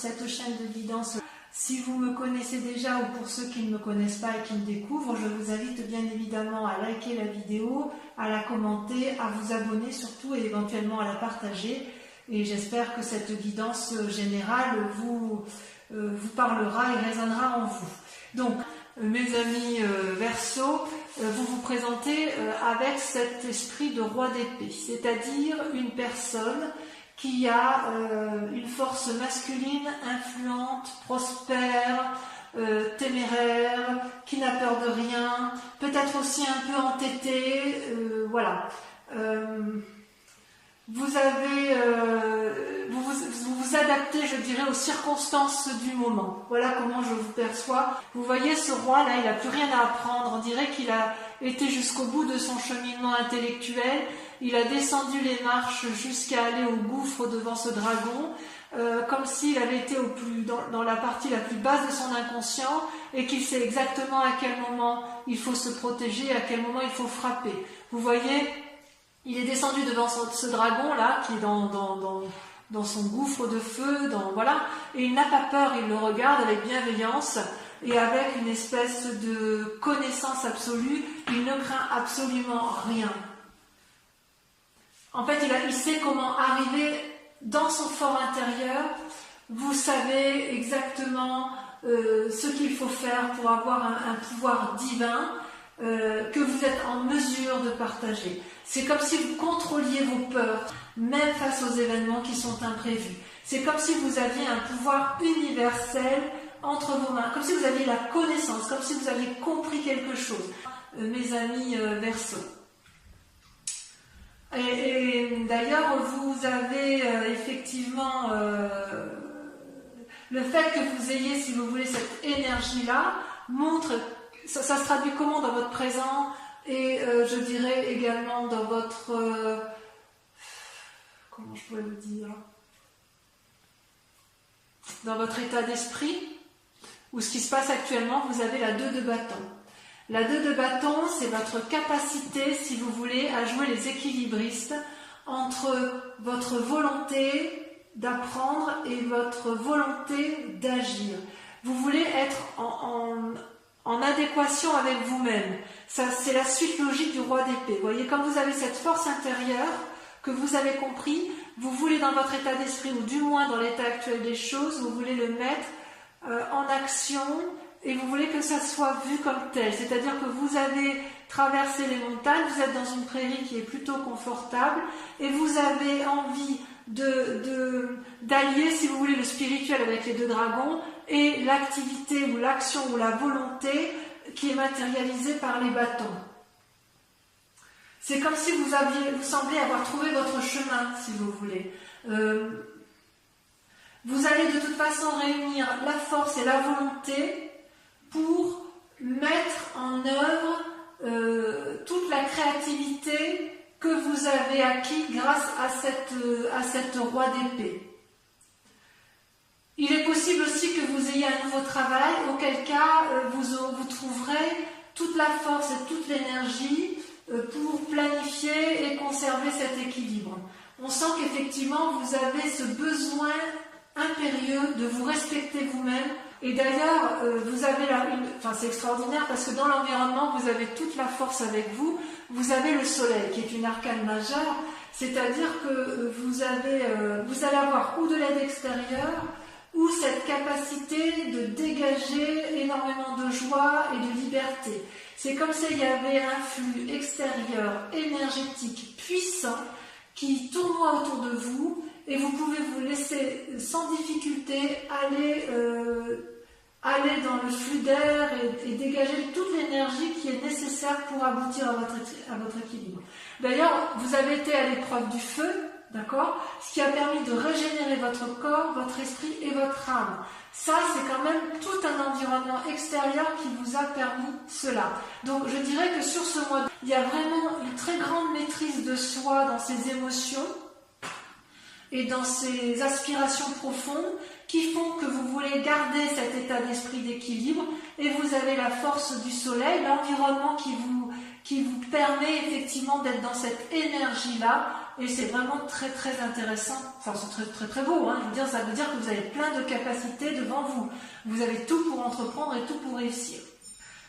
cette chaîne de guidance. Si vous me connaissez déjà ou pour ceux qui ne me connaissent pas et qui me découvrent, je vous invite bien évidemment à liker la vidéo, à la commenter, à vous abonner surtout et éventuellement à la partager. Et j'espère que cette guidance générale vous parlera et résonnera en vous. Donc, mes amis Verseau, vous vous présentez avec cet esprit de roi d'épée, c'est-à-dire une personne qui a une force masculine influente, prospère, téméraire, qui n'a peur de rien, peut-être aussi un peu entêtée, voilà. Vous vous adaptez, je dirais, aux circonstances du moment. Voilà comment je vous perçois. Vous voyez, ce roi-là, il n'a plus rien à apprendre. On dirait qu'il a été jusqu'au bout de son cheminement intellectuel. Il a descendu les marches jusqu'à aller au gouffre devant ce dragon, comme s'il avait été dans la partie la plus basse de son inconscient et qu'il sait exactement à quel moment il faut se protéger, à quel moment il faut frapper. Vous voyez, il est descendu devant ce dragon-là, qui est dans son gouffre de feu, voilà, et il n'a pas peur, il le regarde avec bienveillance et avec une espèce de connaissance absolue, il ne craint absolument rien. En fait, il sait comment arriver dans son fort intérieur. Vous savez exactement ce qu'il faut faire pour avoir un pouvoir divin que vous êtes en mesure de partager. C'est comme si vous contrôliez vos peurs, même face aux événements qui sont imprévus. C'est comme si vous aviez un pouvoir universel entre vos mains, comme si vous aviez la connaissance, comme si vous aviez compris quelque chose. Mes amis Verseau. Et d'ailleurs, vous avez effectivement le fait que vous ayez, si vous voulez, cette énergie-là, montre, ça se traduit comment dans votre présent et je dirais également dans votre, comment je pourrais vous dire, dans votre état d'esprit, ou ce qui se passe actuellement, vous avez la 2 de bâton. La 2 de bâton, c'est votre capacité, si vous voulez, à jouer les équilibristes entre votre volonté d'apprendre et votre volonté d'agir. Vous voulez être en adéquation avec vous-même. Ça, c'est la suite logique du roi d'épée. Vous voyez, quand vous avez cette force intérieure que vous avez compris, vous voulez dans votre état d'esprit, ou du moins dans l'état actuel des choses, vous voulez le mettre en action. Et vous voulez que ça soit vu comme tel, c'est-à-dire que vous avez traversé les montagnes, vous êtes dans une prairie qui est plutôt confortable et vous avez envie d'allier, si vous voulez, le spirituel avec les 2 dragons et l'activité ou l'action ou la volonté qui est matérialisée par les bâtons. C'est comme si vous semblez avoir trouvé votre chemin, si vous voulez. Vous allez de toute façon réunir la force et la volonté pour mettre en œuvre toute la créativité que vous avez acquis grâce à cette roi d'épée. Il est possible aussi que vous ayez un nouveau travail, auquel cas vous trouverez toute la force et toute l'énergie pour planifier et conserver cet équilibre. On sent qu'effectivement vous avez ce besoin impérieux de vous respecter vous-même. Et d'ailleurs, vous avez c'est extraordinaire parce que dans l'environnement, vous avez toute la force avec vous. Vous avez le soleil qui est une arcane majeure, c'est-à-dire que vous allez avoir ou de l'aide extérieure ou cette capacité de dégager énormément de joie et de liberté. C'est comme s'il y avait un flux extérieur énergétique puissant qui tournoie autour de vous. Et vous pouvez vous laisser sans difficulté aller dans le flux d'air et dégager toute l'énergie qui est nécessaire pour aboutir à votre équilibre. D'ailleurs, vous avez été à l'épreuve du feu, d'accord, ce qui a permis de régénérer votre corps, votre esprit et votre âme. Ça, c'est quand même tout un environnement extérieur qui vous a permis cela. Donc, je dirais que sur ce mois, il y a vraiment une très grande maîtrise de soi dans ses émotions et dans ces aspirations profondes qui font que vous voulez garder cet état d'esprit d'équilibre et vous avez la force du soleil, l'environnement qui vous permet effectivement d'être dans cette énergie-là et c'est vraiment très très intéressant. Enfin, c'est très très très beau, hein. Je veux dire, ça veut dire que vous avez plein de capacités devant vous. Vous avez tout pour entreprendre et tout pour réussir.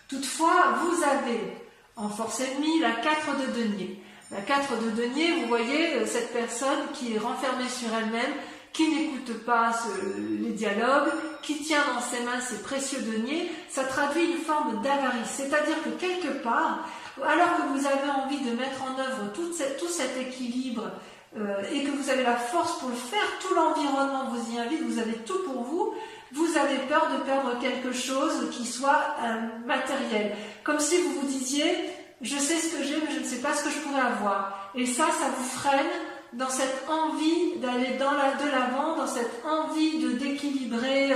Toutefois, vous avez en force ennemie la 4 de denier. La 4 de denier, vous voyez cette personne qui est renfermée sur elle-même, qui n'écoute pas les dialogues, qui tient dans ses mains ses précieux deniers. Ça traduit une forme d'avarice, c'est-à-dire que quelque part, alors que vous avez envie de mettre en œuvre tout cet équilibre et que vous avez la force pour le faire, tout l'environnement vous y invite, vous avez tout pour vous, vous avez peur de perdre quelque chose qui soit matériel. Comme si vous vous disiez, je sais ce que j'ai, mais je ne sais pas ce que je pourrais avoir. Et ça vous freine dans cette envie d'aller de l'avant, dans cette envie d'équilibrer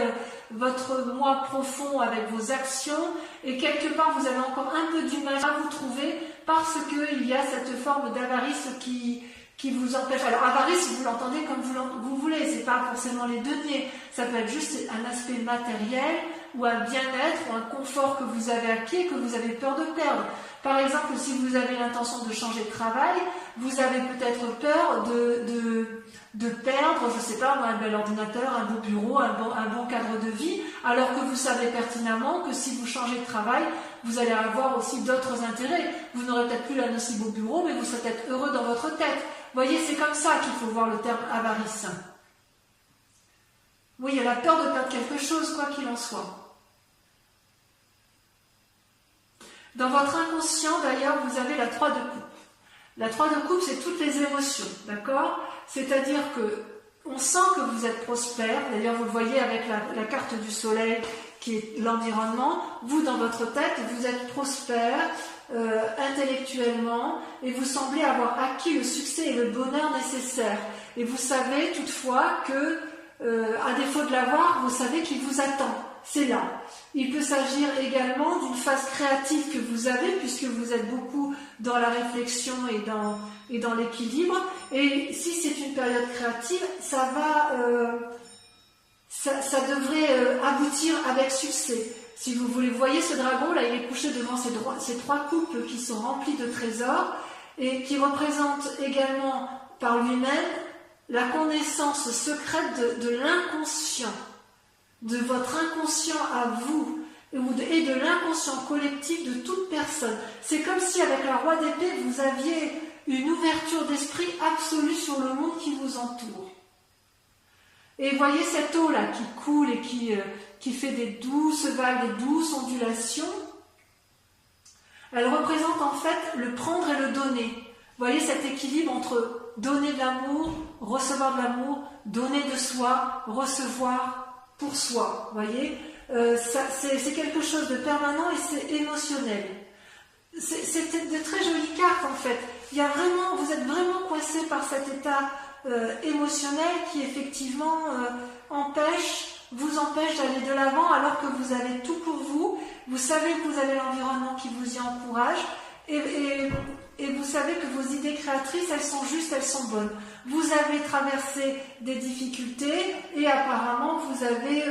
votre moi profond avec vos actions, et quelque part vous avez encore un peu du mal à vous trouver parce qu'il y a cette forme d'avarice qui vous empêche. Alors avarice, vous l'entendez comme vous voulez, c'est pas forcément les deniers, ça peut être juste un aspect matériel ou un bien-être ou un confort que vous avez acquis et que vous avez peur de perdre. Par exemple, si vous avez l'intention de changer de travail, vous avez peut-être peur de perdre, je sais pas, un bel ordinateur, un beau bureau, un bon cadre de vie, alors que vous savez pertinemment que si vous changez de travail, vous allez avoir aussi d'autres intérêts. Vous n'aurez peut-être plus un aussi beau bureau, mais vous serez peut-être heureux dans votre tête. Vous voyez, c'est comme ça qu'il faut voir le terme avarice. Oui, il y a la peur de perdre quelque chose, quoi qu'il en soit. Dans votre inconscient, d'ailleurs, vous avez la 3 de coupe. La 3 de coupe, c'est toutes les émotions, d'accord? C'est-à-dire que on sent que vous êtes prospère. D'ailleurs, vous le voyez avec la carte du soleil qui est l'environnement. Vous, dans votre tête, vous êtes prospère intellectuellement et vous semblez avoir acquis le succès et le bonheur nécessaires. Et vous savez toutefois que, à défaut de l'avoir, vous savez qu'il vous attend. C'est là. Il peut s'agir également d'une phase créative que vous avez, puisque vous êtes beaucoup dans la réflexion et dans l'équilibre. Et si c'est une période créative, ça devrait aboutir avec succès. Si vous voulez, voyez ce dragon, là, il est couché devant ces 3 coupes qui sont remplies de trésors et qui représentent également par lui-même la connaissance secrète de l'inconscient. De votre inconscient à vous et de l'inconscient collectif de toute personne. C'est comme si avec la roi d'épée, vous aviez une ouverture d'esprit absolue sur le monde qui vous entoure. Et voyez cette eau-là qui coule et qui fait des douces vagues, des douces ondulations. Elle représente en fait le prendre et le donner. Voyez cet équilibre entre donner de l'amour, recevoir de l'amour, donner de soi, recevoir pour soi, voyez, c'est quelque chose de permanent et c'est émotionnel. C'est de très jolies cartes en fait. Vous êtes vraiment coincé par cet état émotionnel qui effectivement vous empêche d'aller de l'avant alors que vous avez tout pour vous. Vous savez que vous avez l'environnement qui vous y encourage et vous savez que vos idées créatrices, elles sont justes, elles sont bonnes. Vous avez traversé des difficultés et apparemment vous avez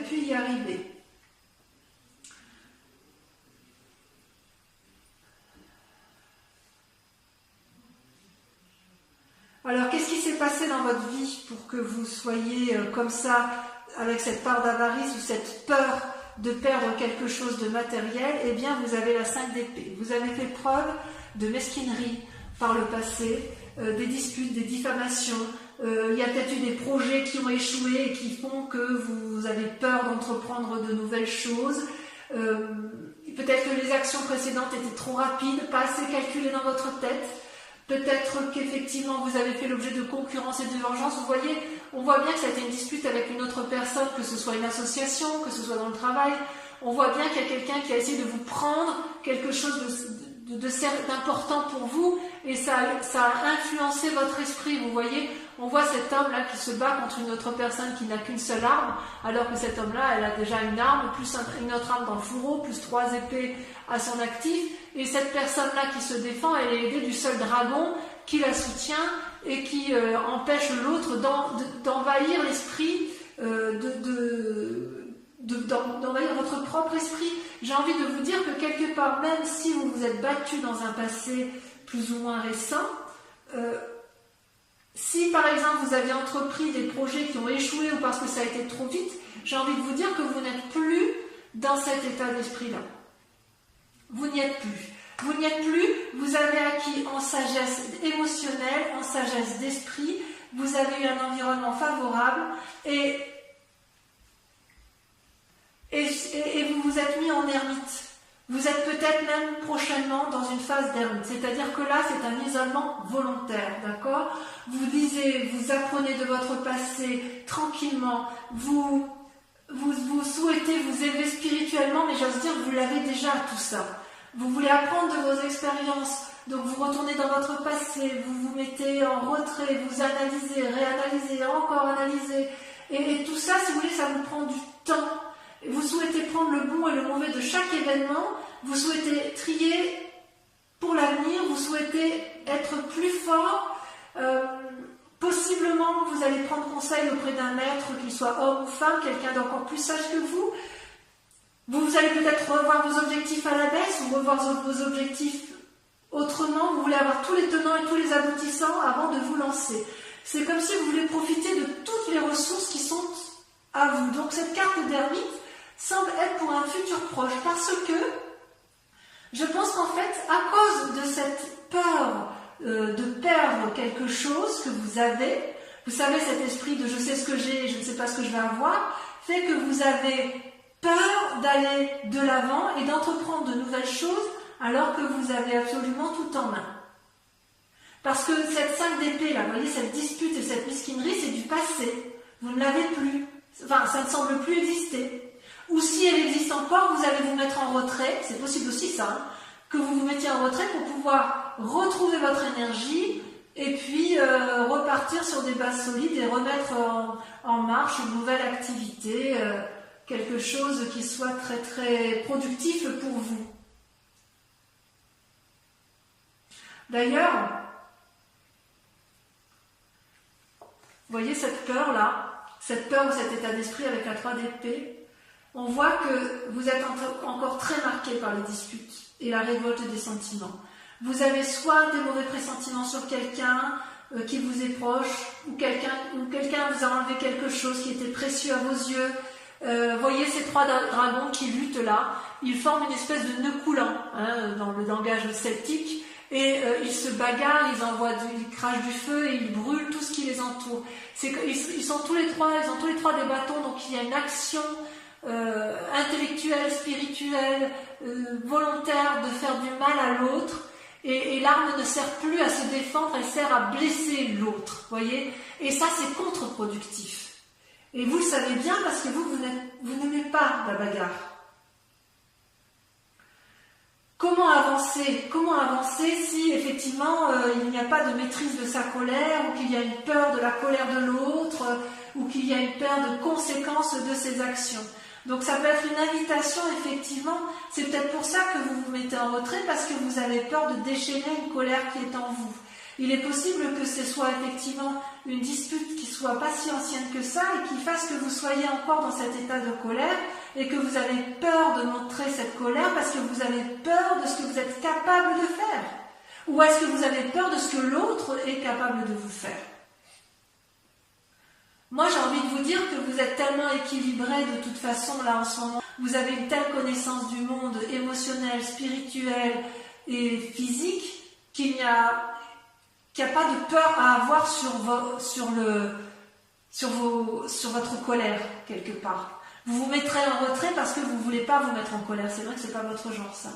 pu y arriver. Alors, qu'est-ce qui s'est passé dans votre vie pour que vous soyez comme ça, avec cette part d'avarice ou cette peur de perdre quelque chose de matériel? Eh bien, vous avez la 5 d'épée. Vous avez fait preuve de mesquinerie par le passé, des disputes, des diffamations. Il y a peut-être eu des projets qui ont échoué et qui font que vous avez peur d'entreprendre de nouvelles choses. Peut-être que les actions précédentes étaient trop rapides, pas assez calculées dans votre tête. Peut-être qu'effectivement vous avez fait l'objet de concurrence et de vengeance. Vous voyez, on voit bien que ça a été une dispute avec une autre personne, que ce soit une association, que ce soit dans le travail. On voit bien qu'il y a quelqu'un qui a essayé de vous prendre quelque chose d'important pour vous et ça a influencé votre esprit. Vous voyez, on voit cet homme-là qui se bat contre une autre personne qui n'a qu'une seule arme, alors que cet homme-là, elle a déjà une arme, plus une autre arme dans le fourreau, plus 3 épées à son actif. Et cette personne-là qui se défend, elle est aidée du seul dragon qui la soutient et qui empêche l'autre d'envahir l'esprit, d'envahir votre propre esprit. J'ai envie de vous dire que quelque part, même si vous vous êtes battu dans un passé plus ou moins récent, si par exemple vous avez entrepris des projets qui ont échoué ou parce que ça a été trop vite, j'ai envie de vous dire que vous n'êtes plus dans cet état d'esprit-là. Vous n'y êtes plus. Vous n'y êtes plus, vous avez acquis en sagesse émotionnelle, en sagesse d'esprit, vous avez eu un environnement favorable et vous vous êtes mis en ermite. Vous êtes peut-être même prochainement dans une phase d'ermite, c'est-à-dire que là c'est un isolement volontaire, d'accord? Vous lisez, vous apprenez de votre passé tranquillement, vous souhaitez vous élever spirituellement, mais j'ose dire que vous l'avez déjà tout ça. Vous voulez apprendre de vos expériences, donc vous retournez dans votre passé, vous vous mettez en retrait, vous analysez, réanalysez, encore analysez, et tout ça, si vous voulez, ça vous prend du temps. Vous souhaitez prendre le bon et le mauvais de chaque événement, vous souhaitez trier pour l'avenir, vous souhaitez être plus fort, possiblement vous allez prendre conseil auprès d'un maître, qu'il soit homme ou femme, quelqu'un d'encore plus sage que vous. Vous allez peut-être revoir vos objectifs à la baisse ou revoir vos objectifs autrement. Vous voulez avoir tous les tenants et tous les aboutissants avant de vous lancer. C'est comme si vous voulez profiter de toutes les ressources qui sont à vous. Donc cette carte d'ermite semble être pour un futur proche parce que je pense qu'en fait, à cause de cette peur de perdre quelque chose que vous avez, vous savez, cet esprit de je sais ce que j'ai et je ne sais pas ce que je vais avoir, fait que vous avez peur d'aller de l'avant et d'entreprendre de nouvelles choses alors que vous avez absolument tout en main. Parce que cette 5 d'épée, là, vous voyez, cette dispute et cette mesquinerie, c'est du passé. Vous ne l'avez plus. Enfin, ça ne semble plus exister. Ou si elle existe encore, vous allez vous mettre en retrait, c'est possible aussi ça, hein, que vous vous mettiez en retrait pour pouvoir retrouver votre énergie et puis repartir sur des bases solides et remettre en marche une nouvelle activité, quelque chose qui soit très très productif pour vous. D'ailleurs, vous voyez cette peur-là, cette peur ou cet état d'esprit avec la 3 d'épée, on voit que vous êtes encore très marqué par les disputes et la révolte des sentiments. Vous avez soit des mauvais pressentiments sur quelqu'un qui vous est proche, ou quelqu'un vous a enlevé quelque chose qui était précieux à vos yeux. Voyez ces 3 dragons qui luttent là, ils forment une espèce de nœud coulant, hein, dans le langage celtique, et ils se bagarrent, ils crachent du feu et ils brûlent tout ce qui les entoure. Ils ont tous les trois des bâtons, donc il y a une action intellectuelle, spirituelle, volontaire de faire du mal à l'autre, et l'arme ne sert plus à se défendre, elle sert à blesser l'autre, voyez, et ça c'est contre-productif. Et vous le savez bien parce que vous n'aimez pas la bagarre. Comment avancer si effectivement il n'y a pas de maîtrise de sa colère, ou qu'il y a une peur de la colère de l'autre, ou qu'il y a une peur de conséquences de ses actions. Donc ça peut être une invitation, effectivement, c'est peut-être pour ça que vous vous mettez en retrait, parce que vous avez peur de déchaîner une colère qui est en vous. Il est possible que ce soit effectivement une dispute qui soit pas si ancienne que ça et qui fasse que vous soyez encore dans cet état de colère et que vous avez peur de montrer cette colère parce que vous avez peur de ce que vous êtes capable de faire. Ou est-ce que vous avez peur de ce que l'autre est capable de vous faire? Moi, j'ai envie de vous dire que vous êtes tellement équilibré de toute façon là en ce moment. Vous avez une telle connaissance du monde émotionnel, spirituel et physique qu'il n'y a pas de peur à avoir sur votre colère quelque part. Vous vous mettrez en retrait parce que vous ne voulez pas vous mettre en colère. C'est vrai que ce n'est pas votre genre, ça.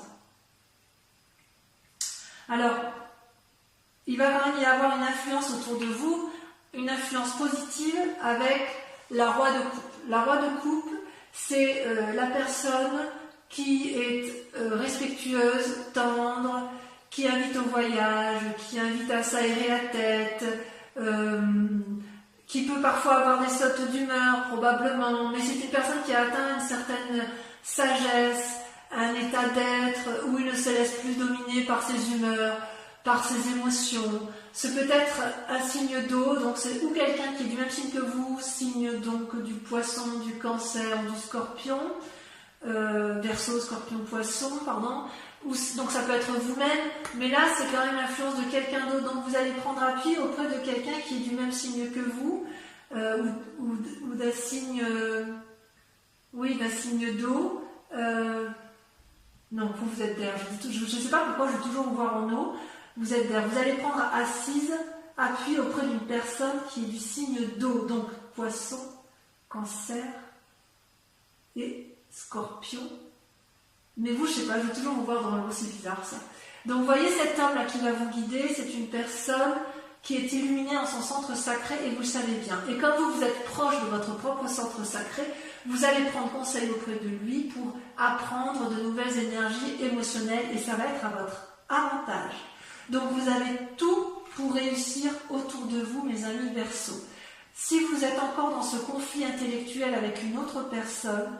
Alors, il va quand même y avoir une influence autour de vous, une influence positive avec la roi de coupe. La roi de coupe, c'est la personne qui est respectueuse, tendre, qui invite au voyage, qui invite à s'aérer la tête, qui peut parfois avoir des sautes d'humeur, probablement, mais c'est une personne qui a atteint une certaine sagesse, un état d'être où il ne se laisse plus dominer par ses humeurs, par ses émotions. C'est peut-être un signe d'eau, donc c'est ou quelqu'un qui est du même signe que vous, signe donc du poisson, du cancer, du scorpion, Verseau, scorpion, poisson, pardon, donc ça peut être vous-même, mais là c'est quand même l'influence de quelqu'un d'autre. Donc vous allez prendre appui auprès de quelqu'un qui est du même signe que vous, ou d'un signe, oui, d'un signe d'eau. Non, vous êtes d'air. Je ne sais pas pourquoi je vais toujours vous voir en eau. Vous êtes d'air. Vous allez prendre assise, appui auprès d'une personne qui est du signe d'eau. Donc Poisson, Cancer et Scorpion. Mais vous, je sais pas, je vais toujours vous voir dans l'eau, c'est bizarre ça. Donc vous voyez cet homme là qui va vous guider, c'est une personne qui est illuminée en son centre sacré et vous le savez bien. Et comme vous êtes proche de votre propre centre sacré, vous allez prendre conseil auprès de lui pour apprendre de nouvelles énergies émotionnelles et ça va être à votre avantage. Donc vous avez tout pour réussir autour de vous, mes amis Verseaux. Si vous êtes encore dans ce conflit intellectuel avec une autre personne,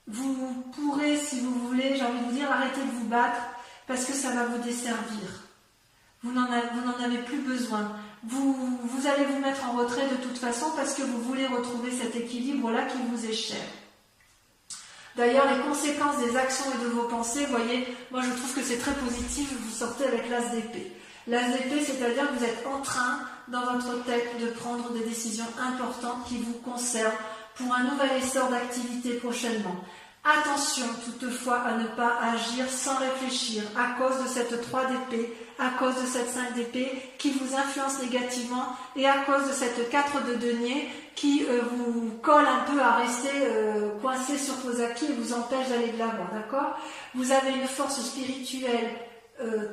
vous pourrez, si vous voulez, j'ai envie de vous dire, arrêter de vous battre parce que ça va vous desservir. Vous n'en avez plus besoin. Vous allez vous mettre en retrait de toute façon parce que vous voulez retrouver cet équilibre-là qui vous est cher. D'ailleurs, les conséquences des actions et de vos pensées, vous voyez, moi je trouve que c'est très positif, vous sortez avec l'as d'épée. L'as d'épée, c'est-à-dire que vous êtes en train, dans votre tête, de prendre des décisions importantes qui vous concernent pour un nouvel essor d'activité prochainement. Attention toutefois à ne pas agir sans réfléchir à cause de cette 3 d'épée, à cause de cette 5 d'épée qui vous influence négativement et à cause de cette 4 de denier qui vous colle un peu à rester coincé sur vos acquis et vous empêche d'aller de l'avant, d'accord? Vous avez une force spirituelle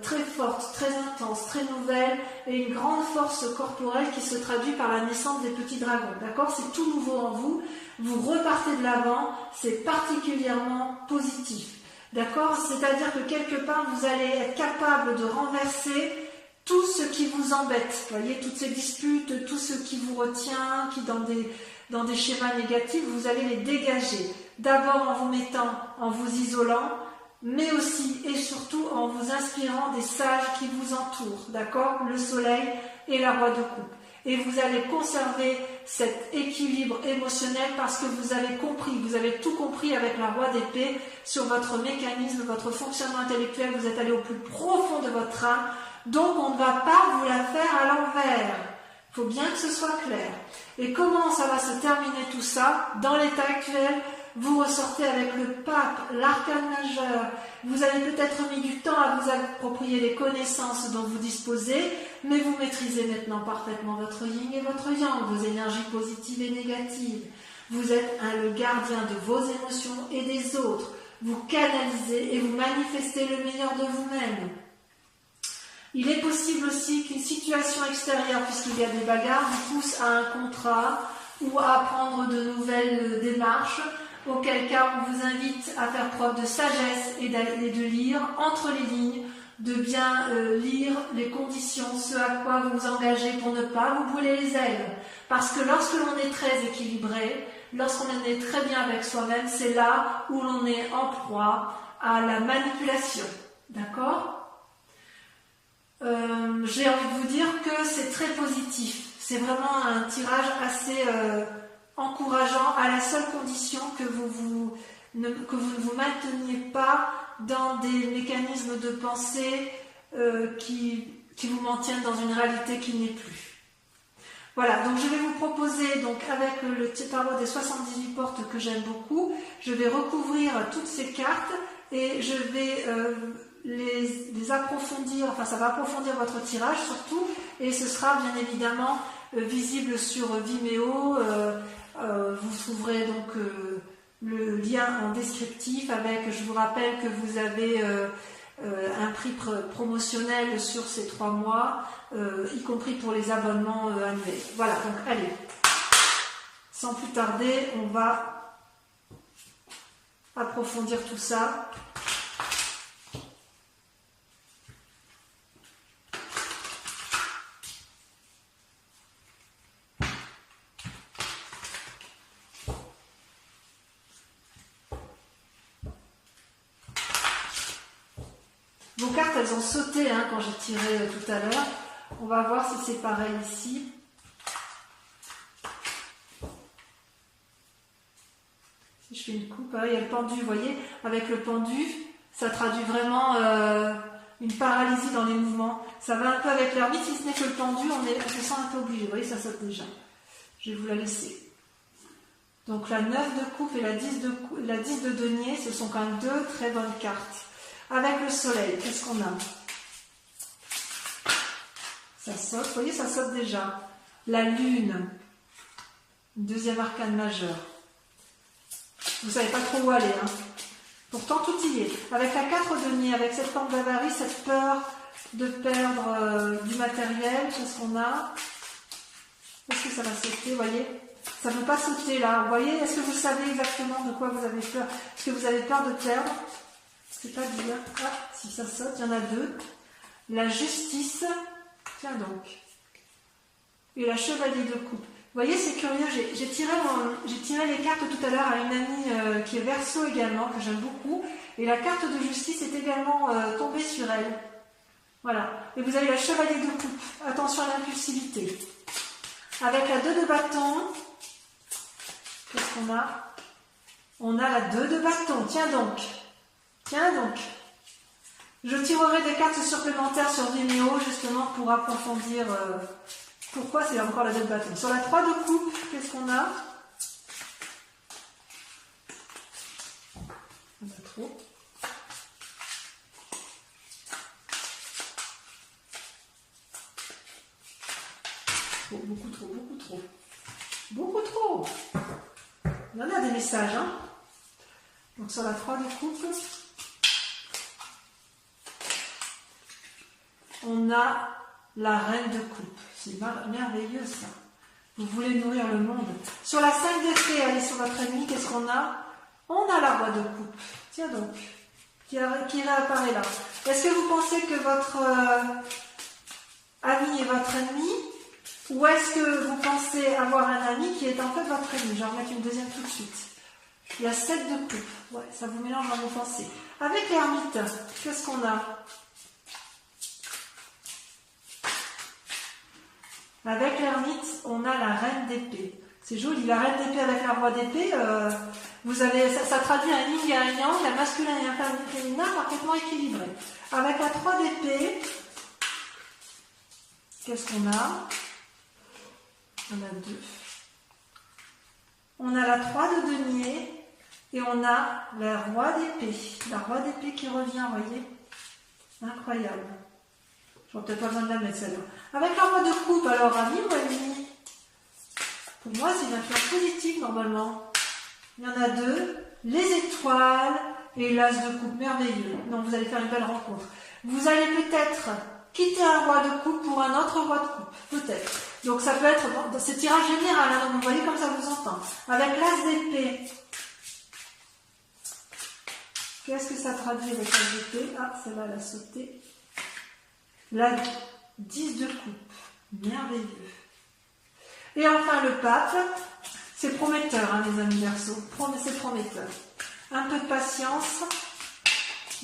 très forte, très intense, très nouvelle et une grande force corporelle qui se traduit par la naissance des petits dragons, d'accord? C'est tout nouveau en vous, vous repartez de l'avant, c'est particulièrement positif, d'accord? C'est-à-dire que quelque part vous allez être capable de renverser tout ce qui vous embête, vous voyez, toutes ces disputes, tout ce qui vous retient, qui dans des schémas négatifs, vous allez les dégager, d'abord en vous mettant, en vous isolant, mais aussi et surtout en vous inspirant des sages qui vous entourent, d'accord? Le soleil et la roi de coupe. Et vous allez conserver cet équilibre émotionnel parce que vous avez compris, vous avez tout compris avec la roi d'épée sur votre mécanisme, votre fonctionnement intellectuel, vous êtes allé au plus profond de votre âme, donc on ne va pas vous la faire à l'envers. Il faut bien que ce soit clair. Et comment ça va se terminer tout ça? Dans l'état actuel, vous ressortez avec le pape, l'arcane majeur, vous avez peut-être mis du temps à vous approprier les connaissances dont vous disposez, mais vous maîtrisez maintenant parfaitement votre yin et votre yang, vos énergies positives et négatives. Vous êtes le gardien de vos émotions et des autres. Vous canalisez et vous manifestez le meilleur de vous-même. Il est possible aussi qu'une situation extérieure, puisqu'il y a des bagarres, vous pousse à un contrat ou à prendre de nouvelles démarches, auquel cas on vous invite à faire preuve de sagesse et de lire entre les lignes, de bien lire les conditions, ce à quoi vous vous engagez pour ne pas vous brûler les ailes. Parce que lorsque l'on est très équilibré, lorsqu'on est très bien avec soi-même, c'est là où l'on est en proie à la manipulation. D'accord ? J'ai envie de vous dire que c'est très positif. C'est vraiment un tirage assez encourageant à la seule condition que vous ne vous mainteniez pas dans des mécanismes de pensée qui vous maintiennent dans une réalité qui n'est plus. Voilà, donc je vais vous proposer, donc avec le tarot des 78 portes que j'aime beaucoup, je vais recouvrir toutes ces cartes et je vais les approfondir, enfin ça va approfondir votre tirage surtout, et ce sera bien évidemment visible sur Vimeo. Vous trouverez donc le lien en descriptif avec, je vous rappelle que vous avez un prix promotionnel sur ces 3 mois, y compris pour les abonnements annuels. Voilà, donc allez, sans plus tarder, on va approfondir tout ça. Vos cartes, elles ont sauté quand j'ai tiré tout à l'heure. On va voir si c'est pareil ici. Si je fais une coupe, il y a le pendu, vous voyez, avec le pendu, ça traduit vraiment une paralysie dans les mouvements. Ça va un peu avec l'ermite, si ce n'est que le pendu, on se sent un peu obligé. Vous voyez, ça saute déjà. Je vais vous la laisser. Donc la 9 de coupe et la 10 de denier, ce sont quand même deux très bonnes cartes. Avec le soleil, qu'est-ce qu'on a? Ça saute, vous voyez, ça saute déjà. La lune, deuxième arcane majeur. Vous ne savez pas trop où aller, hein. Pourtant tout y est. Avec la 4 de denier, avec cette forme d'avarie, cette peur de perdre du matériel, qu'est-ce qu'on a? Est-ce que ça va sauter, vous voyez? Ça ne veut pas sauter là, vous voyez? Est-ce que vous savez exactement de quoi vous avez peur? Est-ce que vous avez peur de perdre? C'est pas dire. Ah, si ça saute, il y en a deux. La justice, tiens donc. Et la chevalier de coupe. Vous voyez, c'est curieux, j'ai tiré les cartes tout à l'heure à une amie qui est Verseau également, que j'aime beaucoup. Et la carte de justice est également tombée sur elle. Voilà. Et vous avez la chevalier de coupe. Attention à l'impulsivité. Avec la 2 de bâton, qu'est-ce qu'on a? On a la 2 de bâton. Tiens donc. Tiens donc. Je tirerai des cartes supplémentaires sur Vimeo justement pour approfondir pourquoi c'est encore la 2 de bâton. Sur la 3 de coupe, qu'est-ce qu'on a? On a trop. Beaucoup trop, beaucoup trop. Beaucoup trop. Il y en a des messages, hein. Donc sur la 3 de coupe, on a la reine de coupe. C'est merveilleux ça. Vous voulez nourrir le monde. Sur la 5 d'épée, allez sur votre ennemi, qu'est-ce qu'on a? On a la roi de coupe. Tiens donc, qui réapparaît là. Est-ce que vous pensez que votre ami est votre ennemi? Ou est-ce que vous pensez avoir un ami qui est en fait votre ennemi? Je vais en remettre une deuxième tout de suite. Il y a 7 de coupe. Ouais, ça vous mélange dans vos pensées. Avec l'ermite, qu'est-ce qu'on a? Avec l'ermite, on a la reine d'épée. C'est joli, la reine d'épée avec la roi d'épée. Ça traduit un yin et un yang, la masculin et un féminin parfaitement équilibré. Avec la 3 d'épée, qu'est-ce qu'on a? On a 2. On a la 3 de denier et on a la roi d'épée. La roi d'épée qui revient, vous voyez? Incroyable. J'aurais peut-être pas besoin de la mettre celle-là. Avec la roi de coupe, alors ami ou ennemi? Pour moi, c'est une influence positive normalement. Il y en a 2. Les étoiles et l'as de coupe, merveilleux. Donc vous allez faire une belle rencontre. Vous allez peut-être quitter un roi de coupe pour un autre roi de coupe. Peut-être. Donc ça peut être, c'est tirage général, hein, donc vous voyez comme ça vous entend. Avec l'as d'épée. Qu'est-ce que ça traduit avec l'as d'épée? Ah, celle-là, elle a sauté. La 10 de coupe. Merveilleux. Et enfin le pape. C'est prometteur, hein, les amis Verseau. C'est prometteur. Un peu de patience.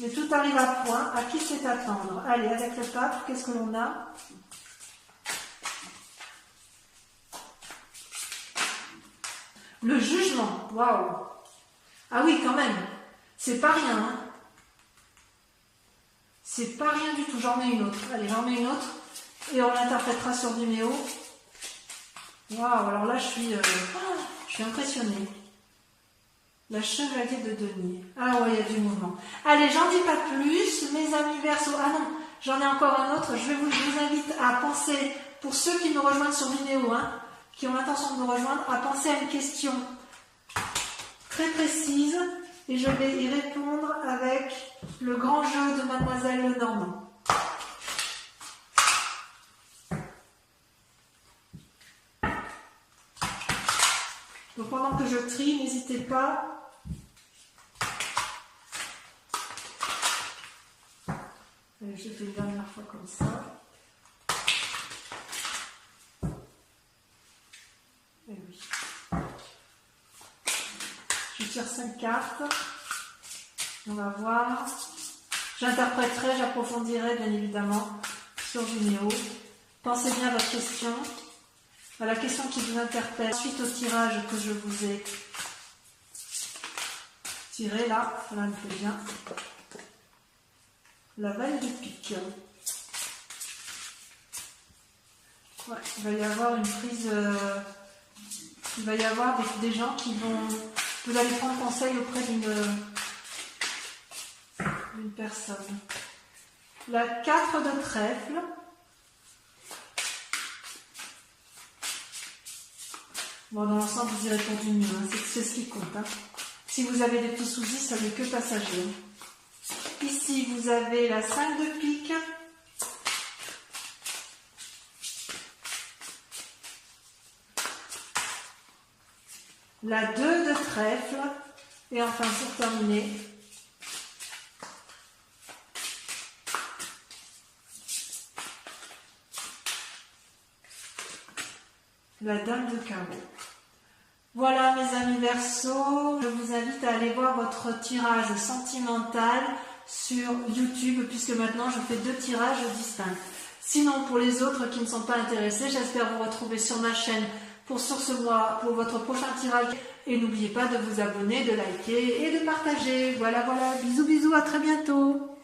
Mais tout arrive à point. À qui c'est attendre? Allez, avec le pape, qu'est-ce que l'on a? Le jugement. Waouh! Ah oui, quand même. C'est pas rien, hein. C'est pas rien du tout. J'en mets une autre. Allez, j'en mets une autre. Et on l'interprétera sur Vimeo. Waouh, alors là, je suis impressionnée. La chevalier de denier. Ah ouais, il y a du mouvement. Allez, j'en dis pas plus, mes amis Verseau. Ah non, j'en ai encore un autre. Je vous invite à penser, pour ceux qui me rejoignent sur Vimeo, hein, qui ont l'intention de me rejoindre, à penser à une question très précise. Et je vais y répondre avec le grand jeu de Mademoiselle Lenormand. Donc pendant que je trie, n'hésitez pas. Allez, je fais une dernière fois comme ça. Et oui. Je tire 5 cartes. On va voir. J'interpréterai, j'approfondirai bien évidemment sur Vimeo. Pensez bien à votre question, à la question qui vous interpelle, suite au tirage que je vous ai tiré là. Cela me fait bien. La Valle de pique. Ouais, il va y avoir une prise... il va y avoir des gens qui vont... Vous allez prendre conseil auprès d'une personne. La 4 de trèfle. Bon, dans l'ensemble, vous y répondez mieux, hein. C'est ce qui compte. Hein. Si vous avez des petits soucis, ça n'est que passager. Ici, vous avez la 5 de pique. La 2 de trèfle. Et enfin, pour terminer, la Dame de carreau. Voilà mes amis Verseau, je vous invite à aller voir votre tirage sentimental sur YouTube puisque maintenant je fais 2 tirages distincts. Sinon pour les autres qui ne sont pas intéressés, j'espère vous retrouver sur ma chaîne pour votre prochain tirage et n'oubliez pas de vous abonner, de liker et de partager. Voilà, bisous, à très bientôt.